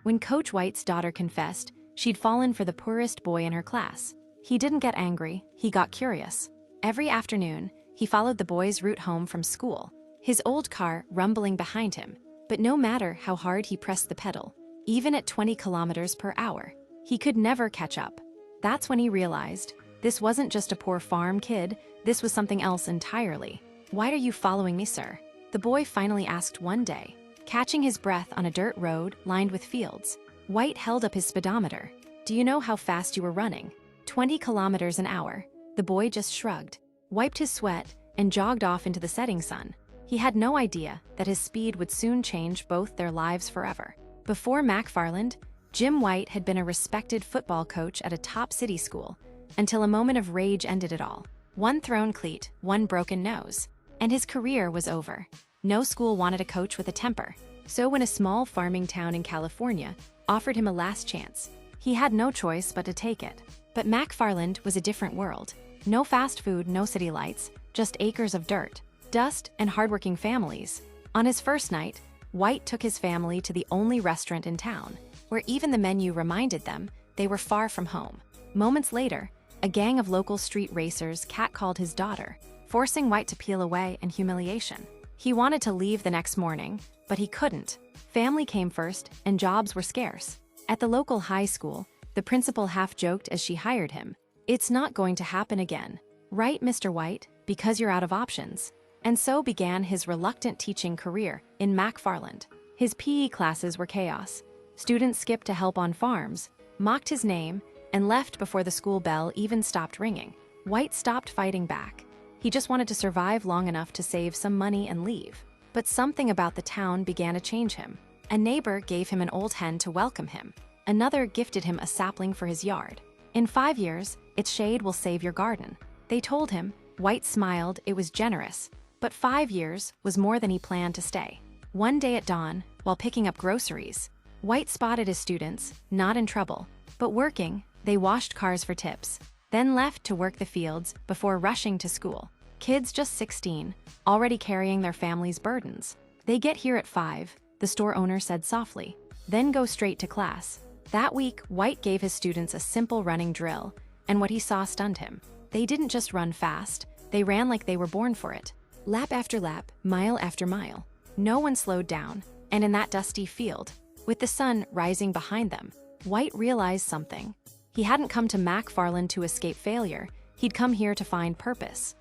When Coach White's daughter confessed she'd fallen for the poorest boy in her class, he didn't get angry, he got curious. Every afternoon, he followed the boy's route home from school, his old car rumbling behind him. But no matter how hard he pressed the pedal, even at 20 kilometers per hour, he could never catch up. That's when he realized this wasn't just a poor farm kid, this was something else entirely. "Why are you following me, sir?" the boy finally asked one day, catching his breath on a dirt road lined with fields. White held up his speedometer. "Do you know how fast you were running?" 20 kilometers an hour. The boy just shrugged, wiped his sweat, and jogged off into the setting sun. He had no idea that his speed would soon change both their lives forever. Before McFarland, Jim White had been a respected football coach at a top city school, until a moment of rage ended it all. One thrown cleat, one broken nose, and his career was over. No school wanted a coach with a temper, so when a small farming town in California offered him a last chance, he had no choice but to take it. But McFarland was a different world. No fast food, no city lights, just acres of dirt, dust, and hardworking families. On his first night, White took his family to the only restaurant in town, where even the menu reminded them they were far from home. Moments later, a gang of local street racers catcalled his daughter, forcing White to peel away in humiliation. He wanted to leave the next morning, but he couldn't. Family came first, and jobs were scarce. At the local high school, the principal half-joked as she hired him, "It's not going to happen again. Right, Mr. White, because you're out of options." And so began his reluctant teaching career in McFarland. His PE classes were chaos. Students skipped to help on farms, mocked his name, and left before the school bell even stopped ringing. White stopped fighting back. He just wanted to survive long enough to save some money and leave. But something about the town began to change him. A neighbor gave him an old hen to welcome him. Another gifted him a sapling for his yard. "In 5 years, its shade will save your garden," they told him. White smiled, it was generous. But 5 years was more than he planned to stay. One day at dawn, while picking up groceries, White spotted his students, not in trouble, but working. They washed cars for tips, then left to work the fields before rushing to school. Kids just 16, already carrying their families' burdens. "They get here at 5, the store owner said softly, "then go straight to class." That week, White gave his students a simple running drill, and what he saw stunned him. They didn't just run fast, they ran like they were born for it. Lap after lap, mile after mile. No one slowed down, and in that dusty field, with the sun rising behind them, White realized something. He hadn't come to McFarland to escape failure, he'd come here to find purpose.